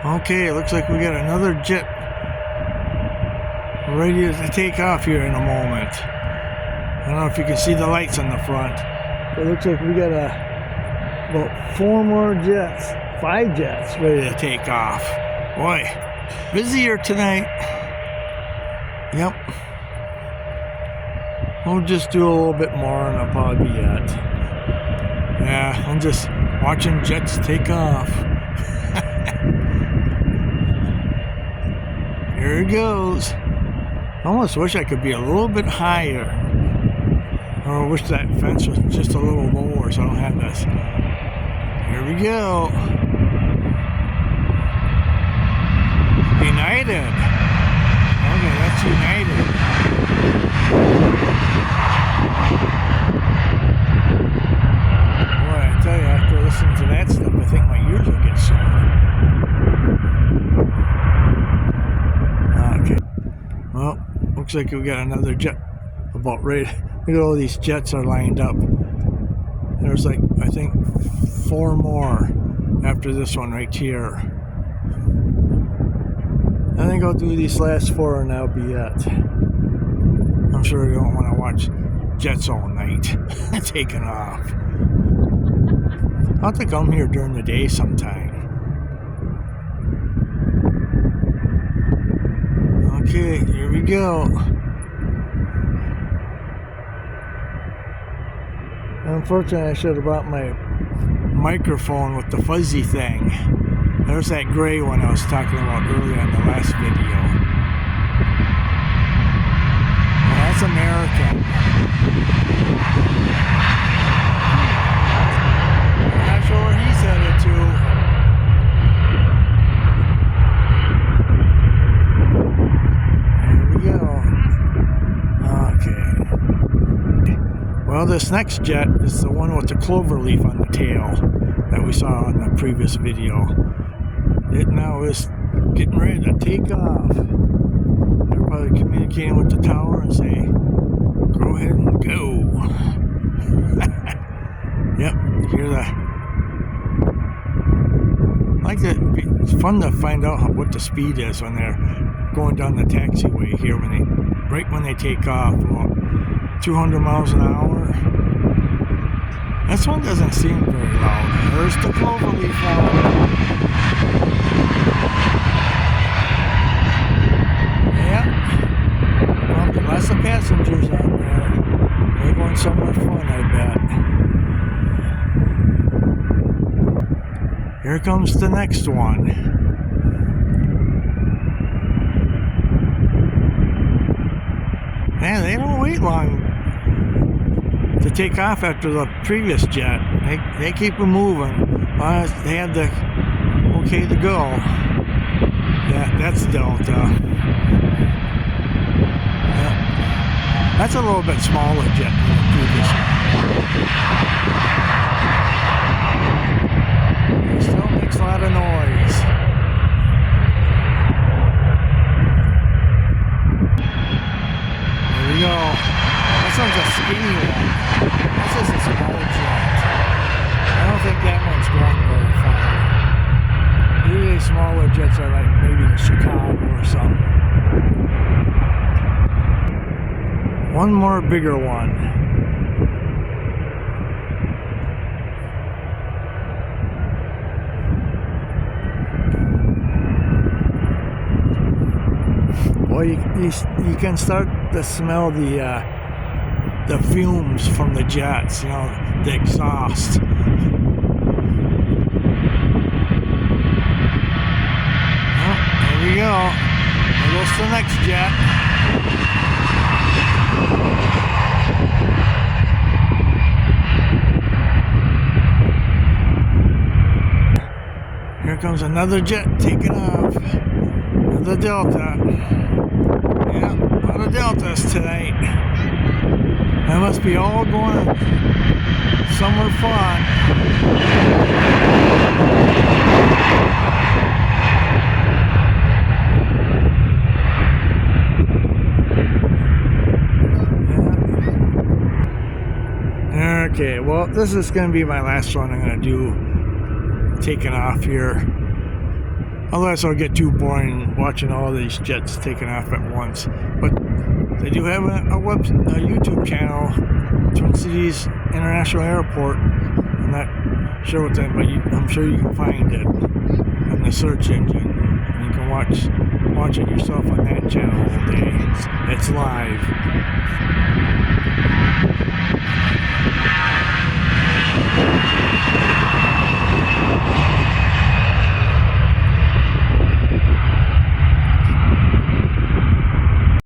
Okay, it looks like we got another jet ready to take off here in a moment. I don't know if you can see the lights on the front. It looks like we got about 4 more jets, 5 jets ready to take off. Boy, busier tonight. Yep. We'll just do a little bit more and I'll probably be it. Yeah, I'm just watching jets take off. Here it goes. I almost wish I could be a little bit higher. Or I wish that fence was just a little lower so I don't have this. Here we go. United. Okay, that's United. Boy, I tell you, after listening to that stuff, I think my ears will get sore. Okay. Well, looks like we got another jet about ready. Look at all these jets are lined up. There's like, I think, 4 more after this one right here. I think I'll do these last 4 and that'll be it. I'm sure you don't want to watch jets all night taking off. I'll have to come here during the day sometime. Okay, here we go. Unfortunately, I should have brought my microphone with the fuzzy thing. There's that gray one I was talking about earlier in the last video. Well, that's American. I'm not sure where he's headed to. Well, this next jet is the one with the clover leaf on the tail that we saw in the previous video. It now is getting ready to take off. They're probably communicating with the tower and say, go ahead and go. Yep, you hear that? Like that. It's fun to find out what the speed is when they're going down the taxiway here right when they take off. Well, 200 miles an hour. This one doesn't seem very loud. There's the cloverleaf one. Yeah. Probably lots of passengers on there. They're going somewhere fun, I bet. Here comes the next one. Man, they don't wait long to take off after the previous jet. They keep them moving. They had the okay to go. Yeah, that's Delta. Yeah. That's a little bit smaller jet than the previous one. It still makes a lot of noise. There we go. This one's a skinny one. This is a small jet. I don't think that one's going very far. Usually smaller jets are like maybe to Chicago or something. One more bigger one. Well, you can start to smell the fumes from the jets, you know, the exhaust. Well, there we go. There goes the next jet. Here comes another jet taking off. Another Delta. Yeah, a lot of Deltas tonight. They must be all going somewhere fun. Yeah. Okay, well, this is going to be my last one I'm going to do taking off here. Otherwise, it'll get too boring watching all these jets taking off at once. But they do have a YouTube channel, Twin Cities International Airport. I'm not sure what that, but I'm sure you can find it on the search engine. And you can watch it yourself on that channel all day. It's live.